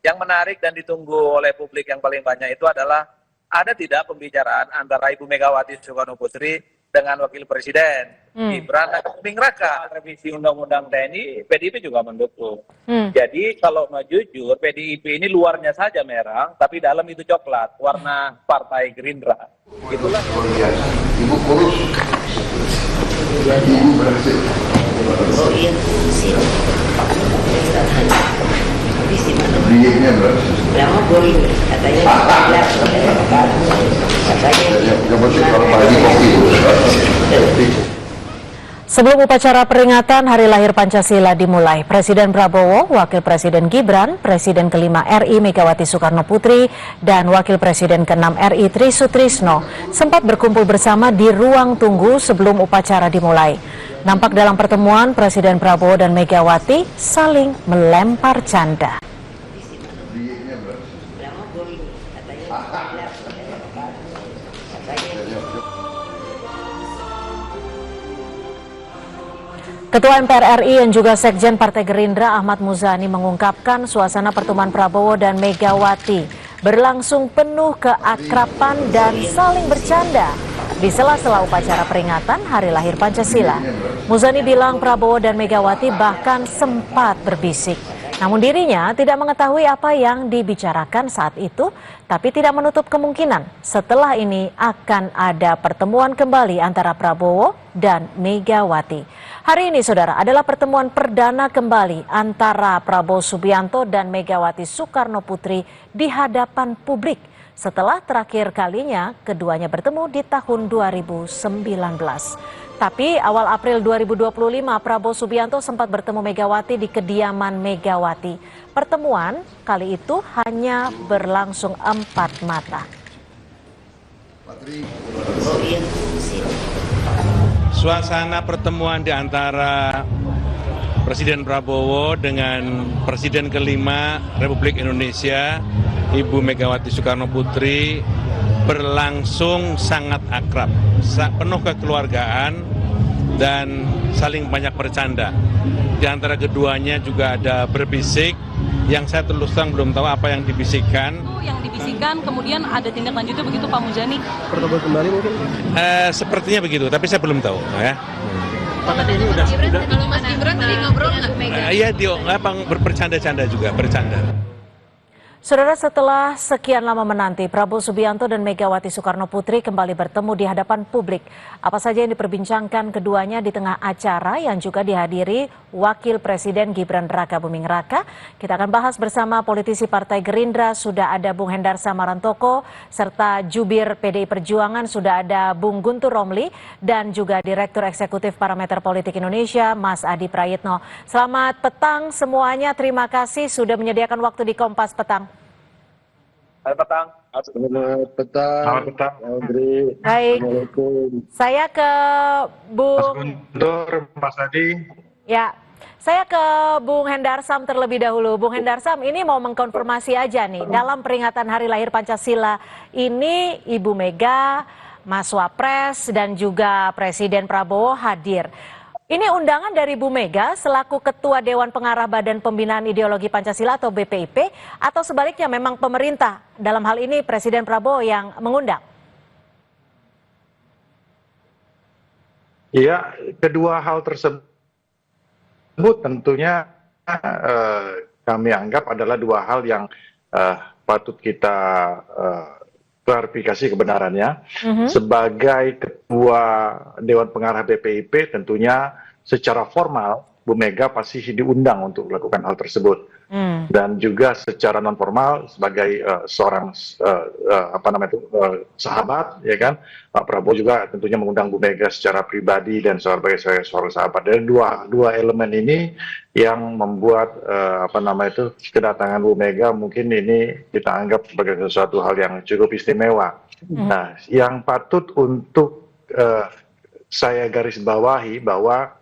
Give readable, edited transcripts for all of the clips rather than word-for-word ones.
Yang menarik dan ditunggu oleh publik yang paling banyak itu adalah ada tidak pembicaraan antara Ibu Megawati Soekarno Putri dengan Wakil Presiden Gibran raka buming raka. Revisi Undang-Undang TNI, PDIP juga mendukung. Jadi kalau mau jujur, PDIP ini luarnya saja merah, tapi dalam itu coklat, warna Partai Gerindra. Itulah. Ibu kurus. Ibu berhasil. Oh iya, sih. Dietnya berapa? Lama boleh katanya Sebelum upacara peringatan Hari Lahir Pancasila dimulai, Presiden Prabowo, Wakil Presiden Gibran, Presiden ke-5 RI Megawati Soekarno Putri, dan Wakil Presiden ke-6 RI Tri Sutrisno sempat berkumpul bersama di ruang tunggu sebelum upacara dimulai. Nampak dalam pertemuan, Presiden Prabowo dan Megawati saling melempar canda. Ketua MPR RI yang juga Sekjen Partai Gerindra Ahmad Muzani mengungkapkan suasana pertemuan Prabowo dan Megawati berlangsung penuh keakraban dan saling bercanda di sela-sela upacara peringatan Hari Lahir Pancasila. Muzani bilang Prabowo dan Megawati bahkan sempat berbisik. Namun dirinya tidak mengetahui apa yang dibicarakan saat itu, tapi tidak menutup kemungkinan setelah ini akan ada pertemuan kembali antara Prabowo dan Megawati. Hari ini, saudara, adalah pertemuan perdana kembali antara Prabowo Subianto dan Megawati Soekarno Putri di hadapan publik setelah terakhir kalinya keduanya bertemu di tahun 2019. Tapi awal April 2025, Prabowo Subianto sempat bertemu Megawati di kediaman Megawati. Pertemuan kali itu hanya berlangsung 4 mata. Suasana pertemuan di antara Presiden Prabowo dengan Presiden ke-5 Republik Indonesia, Ibu Megawati Soekarno Putri, berlangsung sangat akrab, penuh kekeluargaan dan saling banyak bercanda. Di antara keduanya juga ada berbisik, yang saya terus terang belum tahu apa yang dibisikkan. Yang dibisikkan, kemudian ada tindak lanjutnya begitu Pak Muzani? Pertemuan kembali mungkin? Sepertinya begitu, tapi saya belum tahu ya. Pak, tapi ini udah. Kalau Mas Gibran tadi ngobrol nggak? Iya, dia bercanda-canda juga, bercanda. Saudara, setelah sekian lama menanti, Prabowo Subianto dan Megawati Soekarno Putri kembali bertemu di hadapan publik. Apa saja yang diperbincangkan keduanya di tengah acara yang juga dihadiri Wakil Presiden Gibran Raka buming raka? Kita akan bahas bersama politisi Partai Gerindra, sudah ada Bung Hendar Samarantoko, serta jubir PDI Perjuangan, sudah ada Bung Guntur Romli, dan juga Direktur Eksekutif Parameter Politik Indonesia, Mas Adi Prayitno. Selamat petang semuanya, terima kasih sudah menyediakan waktu di Kompas Petang. Selamat petang. Selamat petang. Selamat petang. Andri. Baik, saya ke Mas Bung Guntur, Mas Adi. Ya, saya ke Bung Hendarsam terlebih dahulu. Bung Hendarsam, ini mau mengkonfirmasi aja nih, dalam peringatan Hari Lahir Pancasila ini Ibu Mega, Mas Wapres, dan juga Presiden Prabowo hadir. Ini undangan dari Bu Mega selaku Ketua Dewan Pengarah Badan Pembinaan Ideologi Pancasila atau BPIP, atau sebaliknya memang pemerintah, dalam hal ini Presiden Prabowo yang mengundang? Ya, kedua hal tersebut tentunya kami anggap adalah dua hal yang patut kita klarifikasi kebenarannya. Sebagai Ketua Dewan Pengarah BPIP, tentunya secara formal Bu Mega pasti diundang untuk melakukan hal tersebut. Dan juga secara non formal sebagai seorang sahabat, ya kan, Pak Prabowo juga tentunya mengundang Bu Mega secara pribadi dan sebagai seorang sahabat. Dan dua elemen ini yang membuat kedatangan Bu Mega mungkin ini kita anggap sebagai sesuatu hal yang cukup istimewa. Nah, yang patut untuk saya garis bawahi bahwa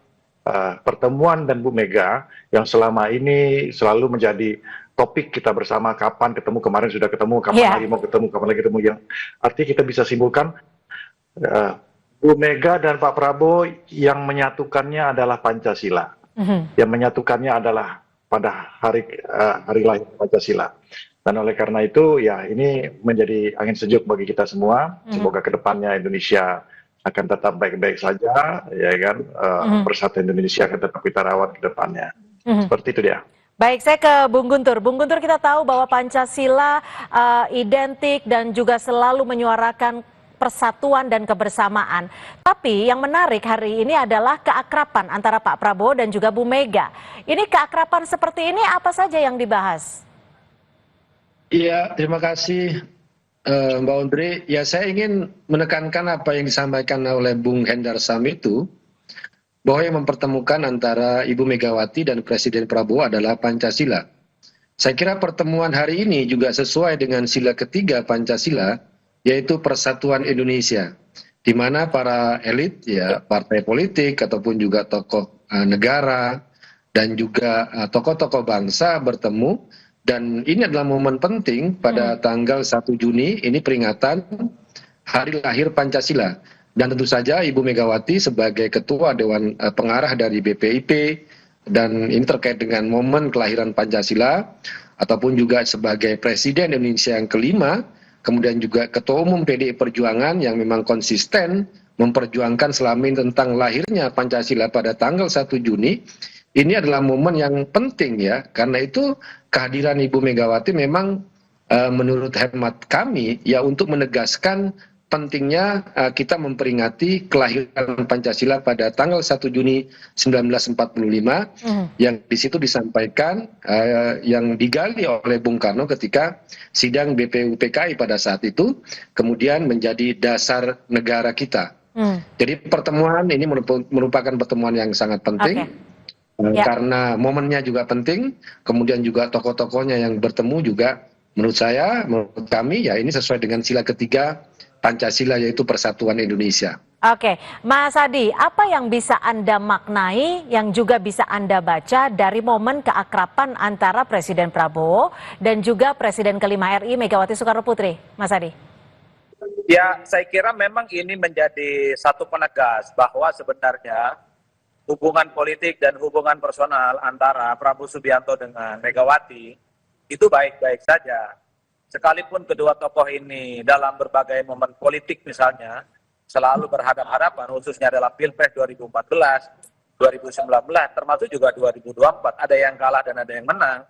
pertemuan dan Bu Mega yang selama ini selalu menjadi topik kita bersama, kapan ketemu, kemarin sudah ketemu, kapan lagi mau ketemu, kapan lagi ketemu, yang artinya kita bisa simpulkan Bu Mega dan Pak Prabowo yang menyatukannya adalah Pancasila, yang menyatukannya adalah pada hari lahir Pancasila. Dan oleh karena itu ya ini menjadi angin sejuk bagi kita semua. Semoga kedepannya Indonesia akan tetap baik-baik saja, ya kan. Persatuan Indonesia akan tetap kita rawat ke depannya. Seperti itu dia. Baik, saya ke Bung Guntur. Bung Guntur, kita tahu bahwa Pancasila identik dan juga selalu menyuarakan persatuan dan kebersamaan. Tapi yang menarik hari ini adalah keakraban antara Pak Prabowo dan juga Bu Mega. Ini keakraban seperti ini apa saja yang dibahas? Iya, terima kasih Mbak Ondri. Ya, saya ingin menekankan apa yang disampaikan oleh Bung Hendar Sam itu, bahwa yang mempertemukan antara Ibu Megawati dan Presiden Prabowo adalah Pancasila. Saya kira pertemuan hari ini juga sesuai dengan sila ketiga Pancasila, yaitu Persatuan Indonesia, di mana para elit, ya partai politik ataupun juga tokoh negara dan juga tokoh-tokoh bangsa bertemu, dan ini adalah momen penting pada tanggal 1 Juni, ini peringatan Hari Lahir Pancasila. Dan tentu saja Ibu Megawati sebagai Ketua Dewan Pengarah dari BPIP, dan ini terkait dengan momen kelahiran Pancasila, ataupun juga sebagai Presiden Indonesia yang kelima, kemudian juga Ketua Umum PDI Perjuangan yang memang konsisten memperjuangkan selama ini tentang lahirnya Pancasila pada tanggal 1 Juni, ini adalah momen yang penting ya, karena itu kehadiran Ibu Megawati memang menurut hemat kami ya untuk menegaskan pentingnya kita memperingati kelahiran Pancasila pada tanggal 1 Juni 1945 yang di situ disampaikan yang digali oleh Bung Karno ketika sidang BPUPKI pada saat itu, kemudian menjadi dasar negara kita. Jadi pertemuan ini merupakan pertemuan yang sangat penting. Karena momennya juga penting, kemudian juga tokoh-tokohnya yang bertemu juga menurut saya, menurut kami ya ini sesuai dengan sila ketiga Pancasila, yaitu Persatuan Indonesia. Oke, Mas Adi, apa yang bisa Anda maknai, yang juga bisa Anda baca dari momen keakraban antara Presiden Prabowo dan juga Presiden kelima RI Megawati Soekarno Putri, Mas Adi? Ya, saya kira memang ini menjadi satu penegas bahwa sebenarnya hubungan politik dan hubungan personal antara Prabowo Subianto dengan Megawati itu baik-baik saja. Sekalipun kedua tokoh ini dalam berbagai momen politik misalnya selalu berhadapan-hadapan, khususnya dalam Pilpres 2014, 2019, termasuk juga 2024, ada yang kalah dan ada yang menang.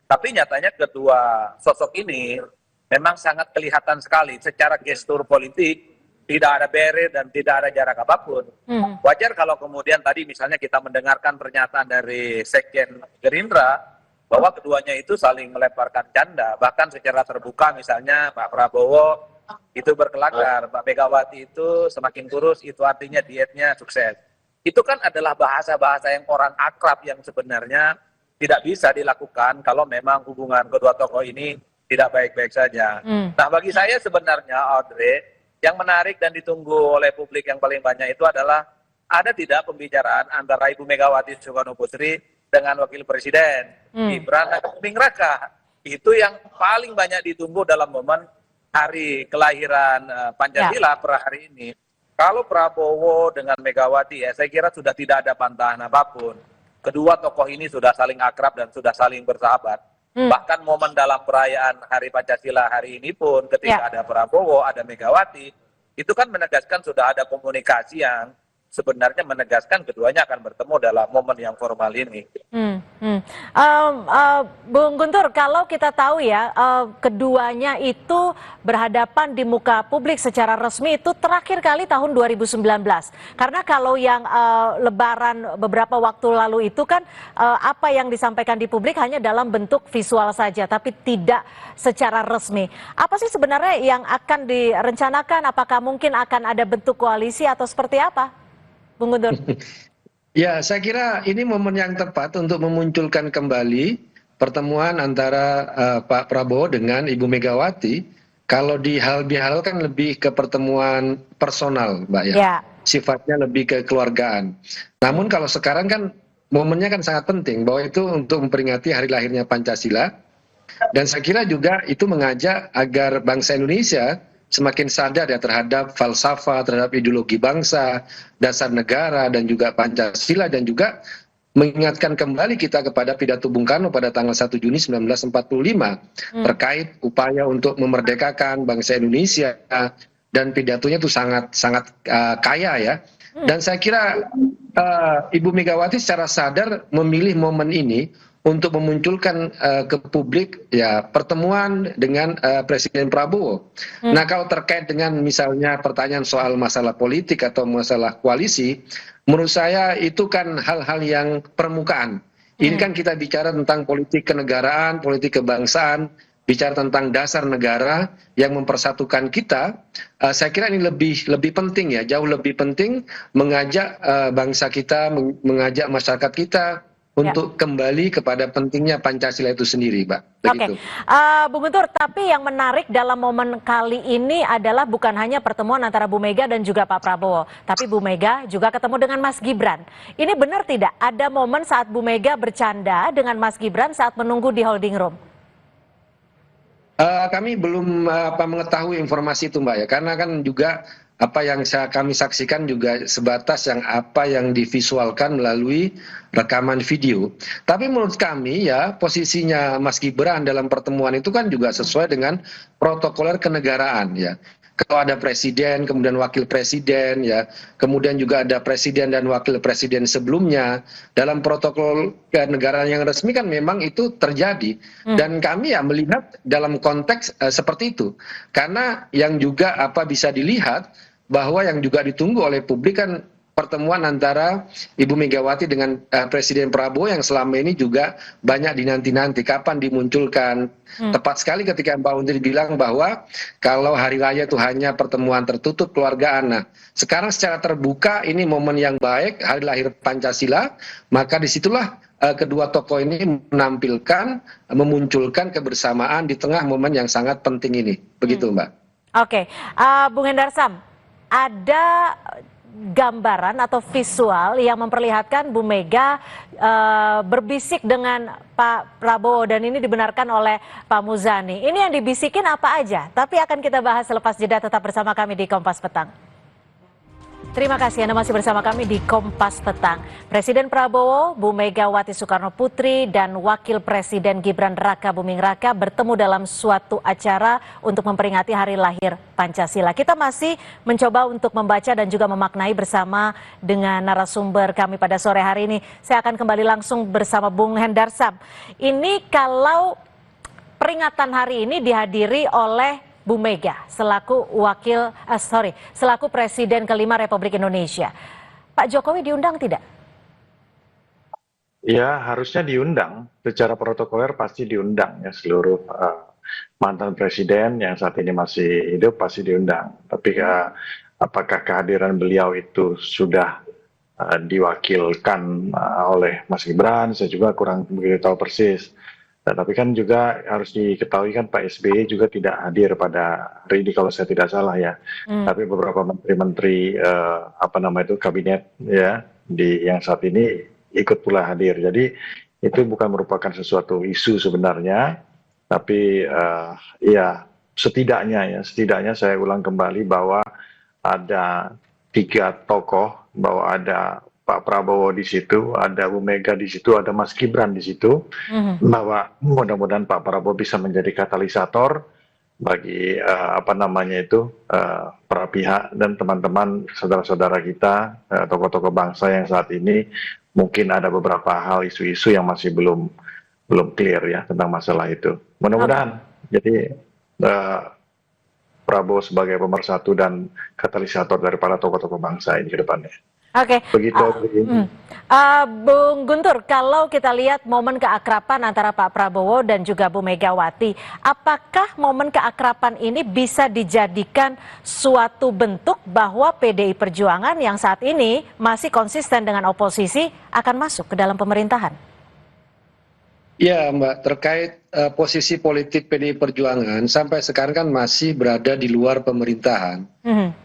Tapi nyatanya kedua sosok ini memang sangat kelihatan sekali secara gestur politik, tidak ada barrier dan tidak ada jarak apapun. Wajar kalau kemudian tadi misalnya kita mendengarkan pernyataan dari Sekjen Gerindra, bahwa keduanya itu saling melemparkan canda, bahkan secara terbuka misalnya Pak Prabowo itu berkelakar, Pak Megawati itu semakin kurus, itu artinya dietnya sukses. Itu kan adalah bahasa-bahasa yang orang akrab yang sebenarnya tidak bisa dilakukan kalau memang hubungan kedua tokoh ini tidak baik-baik saja. Nah bagi saya sebenarnya Audrey, yang menarik dan ditunggu oleh publik yang paling banyak itu adalah ada tidak pembicaraan antara Ibu Megawati Soekarno Putri dengan Wakil Presiden Gibran Raka-Buming Raka. Itu yang paling banyak ditunggu dalam momen hari kelahiran Pancasila per hari ini. Kalau Prabowo dengan Megawati ya saya kira sudah tidak ada bantahan apapun. Kedua tokoh ini sudah saling akrab dan sudah saling bersahabat. Bahkan momen dalam perayaan Hari Pancasila hari ini pun ketika ada Prabowo, ada Megawati, itu kan menegaskan sudah ada komunikasi yang sebenarnya menegaskan keduanya akan bertemu dalam momen yang formal ini. Bung Guntur, kalau kita tahu ya, keduanya itu berhadapan di muka publik secara resmi itu terakhir kali tahun 2019. Karena kalau yang Lebaran beberapa waktu lalu itu kan apa yang disampaikan di publik hanya dalam bentuk visual saja, tapi tidak secara resmi. Apa sih sebenarnya yang akan direncanakan? Apakah mungkin akan ada bentuk koalisi atau seperti apa? Bung Guntur. Ya, saya kira ini momen yang tepat untuk memunculkan kembali pertemuan antara Pak Prabowo dengan Ibu Megawati. Kalau dihalal kan lebih ke pertemuan personal, Mbak ya. Sifatnya lebih ke keluargaan. Namun kalau sekarang kan momennya kan sangat penting bahwa itu untuk memperingati hari lahirnya Pancasila. Dan saya kira juga itu mengajak agar bangsa Indonesia semakin sadar ya terhadap falsafah, terhadap ideologi bangsa, dasar negara, dan juga Pancasila, dan juga mengingatkan kembali kita kepada pidato Bung Karno pada tanggal 1 Juni 1945 terkait upaya untuk memerdekakan bangsa Indonesia, dan pidatonya itu sangat kaya ya. Dan saya kira Ibu Megawati secara sadar memilih momen ini untuk memunculkan ke publik ya pertemuan dengan Presiden Prabowo. Nah, kalau terkait dengan misalnya pertanyaan soal masalah politik atau masalah koalisi, menurut saya itu kan hal-hal yang permukaan. Ini kan kita bicara tentang politik kenegaraan, politik kebangsaan, bicara tentang dasar negara yang mempersatukan kita. Saya kira ini lebih penting ya, jauh lebih penting mengajak bangsa kita, mengajak masyarakat kita untuk kembali kepada pentingnya Pancasila itu sendiri, Mbak. Oke, Bung Guntur, tapi yang menarik dalam momen kali ini adalah bukan hanya pertemuan antara Bu Mega dan juga Pak Prabowo, tapi Bu Mega juga ketemu dengan Mas Gibran. Ini benar tidak ada momen saat Bu Mega bercanda dengan Mas Gibran saat menunggu di holding room? Kami belum mengetahui informasi itu, Mbak ya, karena kan juga apa yang kami saksikan juga sebatas apa yang divisualkan melalui rekaman video. Tapi menurut kami ya posisinya Mas Gibran dalam pertemuan itu kan juga sesuai dengan protokoler kenegaraan ya. Kalau ada presiden, kemudian wakil presiden ya, kemudian juga ada presiden dan wakil presiden sebelumnya, dalam protokol kenegaraan yang resmi kan memang itu terjadi. Dan kami ya melihat dalam konteks seperti itu. Karena yang juga bisa dilihat bahwa yang juga ditunggu oleh publik kan pertemuan antara Ibu Megawati dengan Presiden Prabowo yang selama ini juga banyak dinanti-nanti kapan dimunculkan. Tepat sekali ketika Mbak Undri bilang bahwa kalau hari raya itu hanya pertemuan tertutup keluargaan. Nah, sekarang secara terbuka ini momen yang baik, hari lahir Pancasila, maka disitulah kedua tokoh ini memunculkan kebersamaan di tengah momen yang sangat penting ini. Begitu, Mbak. Oke, Bung Hendar Sam, ada gambaran atau visual yang memperlihatkan Bu Mega berbisik dengan Pak Prabowo dan ini dibenarkan oleh Pak Muzani. Ini yang dibisikin apa aja? Tapi akan kita bahas selepas jeda, tetap bersama kami di Kompas Petang. Terima kasih Anda masih bersama kami di Kompas Petang. Presiden Prabowo, Bu Megawati Soekarno Putri, dan Wakil Presiden Gibran Raka Buming Raka bertemu dalam suatu acara untuk memperingati hari lahir Pancasila. Kita masih mencoba untuk membaca dan juga memaknai bersama dengan narasumber kami pada sore hari ini. Saya akan kembali langsung bersama Bung Hendar Sam. Ini kalau peringatan hari ini dihadiri oleh Bu Mega selaku selaku Presiden kelima Republik Indonesia. Pak Jokowi diundang tidak? Ya, harusnya diundang. Secara protokoler pasti diundang ya, seluruh mantan presiden yang saat ini masih hidup pasti diundang. Tapi apakah kehadiran beliau itu sudah diwakilkan oleh Mas Gibran? Saya juga kurang begitu tahu persis. Tapi kan juga harus diketahui kan Pak SBY juga tidak hadir pada hari ini kalau saya tidak salah ya. Tapi beberapa menteri-menteri kabinet ya yang saat ini ikut pula hadir. Jadi itu bukan merupakan sesuatu isu sebenarnya, tapi setidaknya saya ulang kembali bahwa ada 3 tokoh, bahwa ada Pak Prabowo di situ, ada Bu Mega di situ, ada Mas Gibran di situ, bahwa mudah-mudahan Pak Prabowo bisa menjadi katalisator bagi para pihak dan teman-teman saudara-saudara kita, tokoh-tokoh bangsa yang saat ini mungkin ada beberapa hal isu-isu yang masih belum clear ya tentang masalah itu. Mudah-mudahan jadi Prabowo sebagai pemersatu dan katalisator daripada tokoh-tokoh bangsa ini ke depannya. Oke, begitu. Bung Guntur, kalau kita lihat momen keakraban antara Pak Prabowo dan juga Bu Megawati, apakah momen keakraban ini bisa dijadikan suatu bentuk bahwa PDI Perjuangan yang saat ini masih konsisten dengan oposisi akan masuk ke dalam pemerintahan? Ya Mbak, terkait posisi politik PDI Perjuangan sampai sekarang kan masih berada di luar pemerintahan.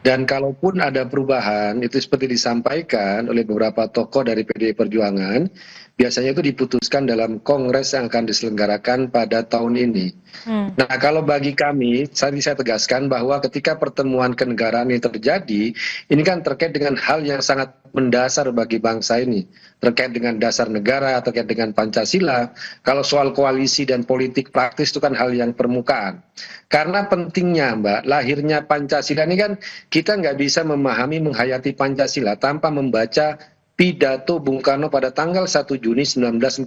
Dan kalaupun ada perubahan, itu seperti disampaikan oleh beberapa tokoh dari PDI Perjuangan, biasanya itu diputuskan dalam kongres yang akan diselenggarakan pada tahun ini. Nah, kalau bagi kami, tadi saya tegaskan bahwa ketika pertemuan kenegaraan ini terjadi, ini kan terkait dengan hal yang sangat mendasar bagi bangsa ini, terkait dengan dasar negara, terkait dengan Pancasila. Kalau soal koalisi dan politik praktis itu kan hal yang permukaan. Karena pentingnya, Mbak, lahirnya Pancasila ini kan kita nggak bisa memahami, menghayati Pancasila tanpa membaca pidato Bung Karno pada tanggal 1 Juni 1945.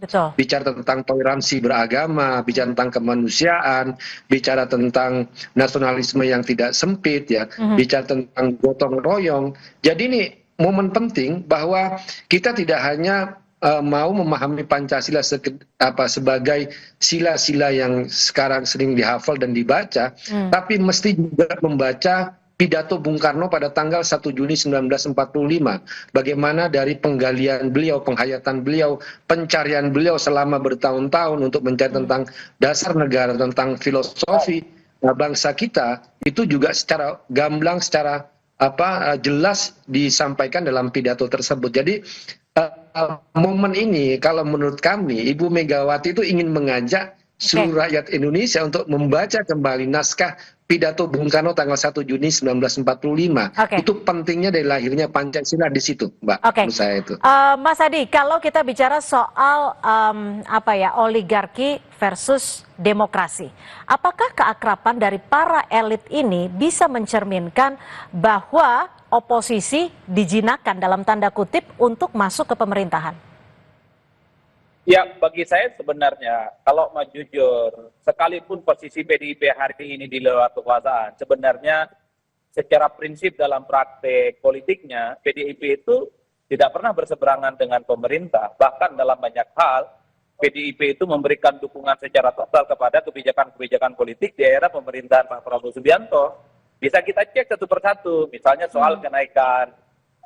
Betul. Bicara tentang toleransi beragama, bicara tentang kemanusiaan, bicara tentang nasionalisme yang tidak sempit, ya, bicara tentang gotong royong. Jadi ini momen penting bahwa kita tidak hanya mau memahami Pancasila sebagai sila-sila yang sekarang sering dihafal dan dibaca, tapi mesti juga membaca pidato Bung Karno pada tanggal 1 Juni 1945. Bagaimana dari penggalian beliau, penghayatan beliau, pencarian beliau selama bertahun-tahun untuk mencari tentang dasar negara, tentang filosofi bangsa kita, itu juga secara gamblang, secara jelas disampaikan dalam pidato tersebut. Jadi momen ini kalau menurut kami Ibu Megawati itu ingin mengajak seluruh rakyat Indonesia untuk membaca kembali naskah pidato Bung Karno tanggal 1 Juni 1945. Itu pentingnya dari lahirnya Pancasila di situ, Mbak. Menurut saya itu. Mas Adi, kalau kita bicara soal oligarki versus demokrasi, apakah keakraban dari para elit ini bisa mencerminkan bahwa oposisi dijinakkan dalam tanda kutip untuk masuk ke pemerintahan? Ya, bagi saya sebenarnya kalau mau jujur, sekalipun posisi PDIP hari ini di luar kekuasaan, sebenarnya secara prinsip dalam praktek politiknya, PDIP itu tidak pernah berseberangan dengan pemerintah. Bahkan dalam banyak hal, PDIP itu memberikan dukungan secara total kepada kebijakan-kebijakan politik di era pemerintahan Pak Prabowo Subianto. Bisa kita cek satu persatu, misalnya soal kenaikan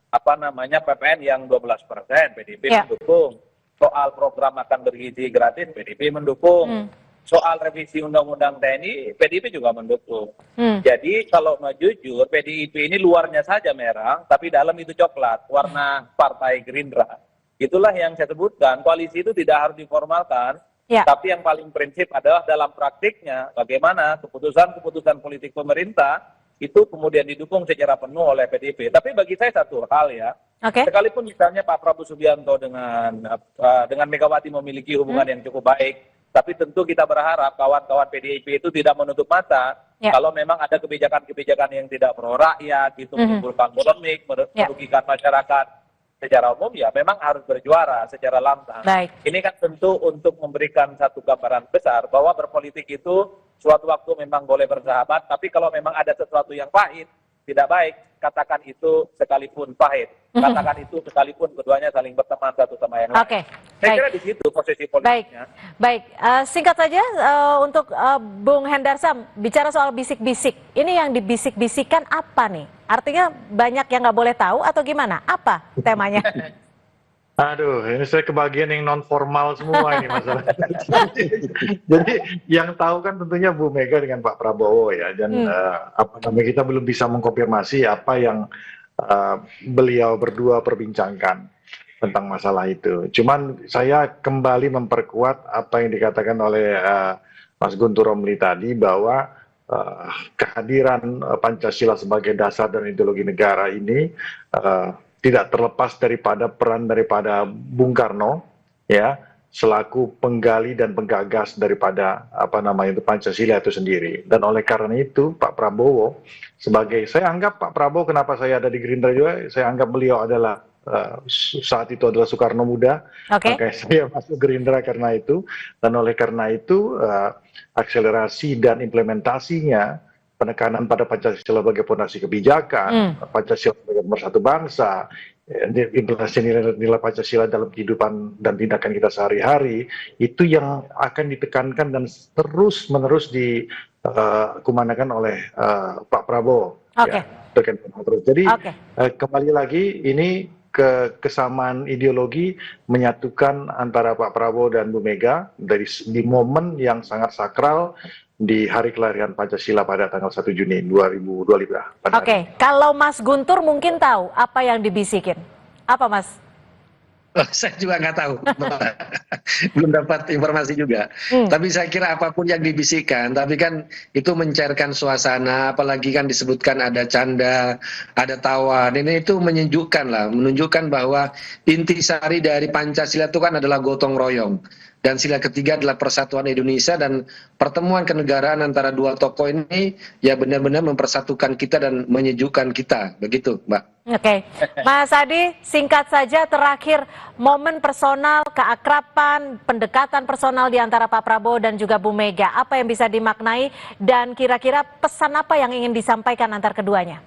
PPN yang 12%, PDIP mendukung. Soal program makan bergizi gratis, PDIP mendukung. Soal revisi Undang-Undang TNI, PDIP juga mendukung. Jadi kalau mau jujur, PDIP ini luarnya saja merah, tapi dalam itu coklat, warna Partai Gerindra. Itulah yang saya sebutkan, koalisi itu tidak harus diformalkan, tapi yang paling prinsip adalah dalam praktiknya, bagaimana keputusan-keputusan politik pemerintah, itu kemudian didukung secara penuh oleh PDIP. Tapi bagi saya satu hal ya, sekalipun misalnya Pak Prabowo Subianto dengan Megawati memiliki hubungan yang cukup baik, tapi tentu kita berharap kawan-kawan PDIP itu tidak menutup mata kalau memang ada kebijakan-kebijakan yang tidak pro rakyat, itu menimbulkan polemik, merugikan masyarakat secara umum, ya memang harus berjuara secara lantang. Ini kan tentu untuk memberikan satu gambaran besar bahwa berpolitik itu suatu waktu memang boleh bersahabat, tapi kalau memang ada sesuatu yang pahit, tidak baik, katakan itu sekalipun pahit. Katakan itu sekalipun keduanya saling berteman satu sama yang lain. Saya kira di situ posisi politiknya. Singkat saja untuk Bung Hendarsam, bicara soal bisik-bisik, ini yang dibisik-bisikan apa nih? Artinya banyak yang nggak boleh tahu atau gimana? Apa temanya? Aduh, ini saya kebagian yang non formal semua ini masalah. Jadi yang tahu kan tentunya Bu Mega dengan Pak Prabowo ya, dan kita belum bisa mengkonfirmasi apa yang beliau berdua perbincangkan tentang masalah itu. Cuman saya kembali memperkuat apa yang dikatakan oleh Mas Guntur Romli tadi, bahwa kehadiran Pancasila sebagai dasar dan ideologi negara ini tidak terlepas daripada peran daripada Bung Karno ya, selaku penggali dan penggagas daripada Pancasila itu sendiri. Dan oleh karena itu Pak Prabowo saya anggap Pak Prabowo, kenapa saya ada di Gerindra juga, saya anggap beliau adalah saat itu adalah Soekarno muda, makanya saya masuk Gerindra karena itu. Dan oleh karena itu akselerasi dan implementasinya, penekanan pada Pancasila sebagai fondasi kebijakan, Pancasila sebagai pemersatu bangsa, implementasi nilai-nilai Pancasila dalam kehidupan dan tindakan kita sehari-hari, itu yang akan ditekankan dan terus-menerus dikumandangkan oleh Pak Prabowo. Jadi kembali lagi, ini kesamaan ideologi menyatukan antara Pak Prabowo dan Bu Mega di momen yang sangat sakral di hari kelahiran Pancasila pada tanggal 1 Juni 2025. Kalau Mas Guntur mungkin tahu apa yang dibisikin. Apa, Mas? Saya juga nggak tahu, belum dapat informasi juga. Tapi saya kira apapun yang dibisikkan, tapi kan itu mencairkan suasana, apalagi kan disebutkan ada canda, ada tawa, dan itu menyejukkan lah, menunjukkan bahwa intisari dari Pancasila itu kan adalah gotong royong. Dan sila ketiga adalah persatuan Indonesia, dan pertemuan kenegaraan antara dua tokoh ini ya benar-benar mempersatukan kita dan menyejukkan kita, begitu Mbak. Oke, Mas Adi, singkat saja terakhir, momen personal, keakraban, pendekatan personal di antara Pak Prabowo dan juga Bu Mega, apa yang bisa dimaknai dan kira-kira pesan apa yang ingin disampaikan antar keduanya?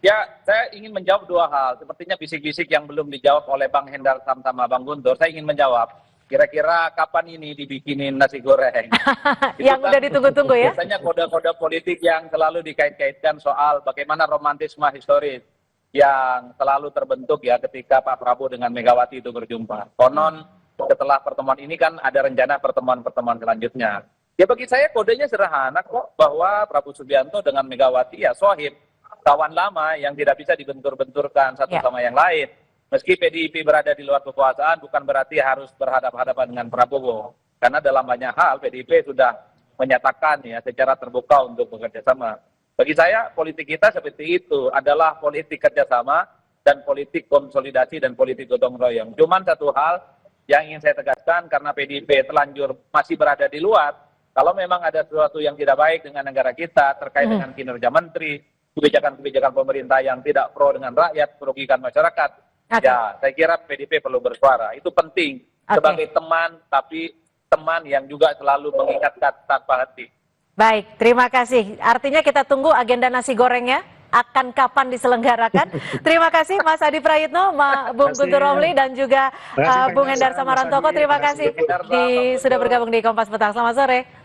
Ya, saya ingin menjawab dua hal. Sepertinya bisik-bisik yang belum dijawab oleh Bang Hendar sama Bang Guntur, saya ingin menjawab. Kira-kira kapan ini dibikinin nasi goreng? Yang udah ditunggu-tunggu ya? Biasanya kode-kode politik yang selalu dikait-kaitkan soal bagaimana romantisme historis yang selalu terbentuk ya ketika Pak Prabowo dengan Megawati itu berjumpa. Konon setelah pertemuan ini kan ada rencana pertemuan-pertemuan selanjutnya. Ya bagi saya kodenya sederhana kok, bahwa Prabowo Subianto dengan Megawati ya sohib, kawan lama yang tidak bisa dibentur-benturkan satu sama yang lain. Meski PDIP berada di luar kekuasaan, bukan berarti harus berhadapan-hadapan dengan Prabowo. Karena dalam banyak hal PDIP sudah menyatakan ya secara terbuka untuk bekerja sama. Bagi saya politik kita seperti itu, adalah politik kerjasama dan politik konsolidasi dan politik gotong royong. Cuman satu hal yang ingin saya tegaskan, karena PDIP telanjur masih berada di luar, kalau memang ada sesuatu yang tidak baik dengan negara kita terkait dengan kinerja menteri, kebijakan-kebijakan pemerintah yang tidak pro dengan rakyat, merugikan masyarakat, ya, saya kira PDIP perlu bersuara. Itu penting sebagai teman, tapi teman yang juga selalu mengingatkan tanpa henti. Baik, terima kasih. Artinya kita tunggu agenda nasi gorengnya akan kapan diselenggarakan. Terima kasih Mas Adi Prayitno, Bung Guntur Romli, dan juga Bung Hendar Samarantoko. Terima kasih sudah bergabung di Kompas Petang. Selamat sore.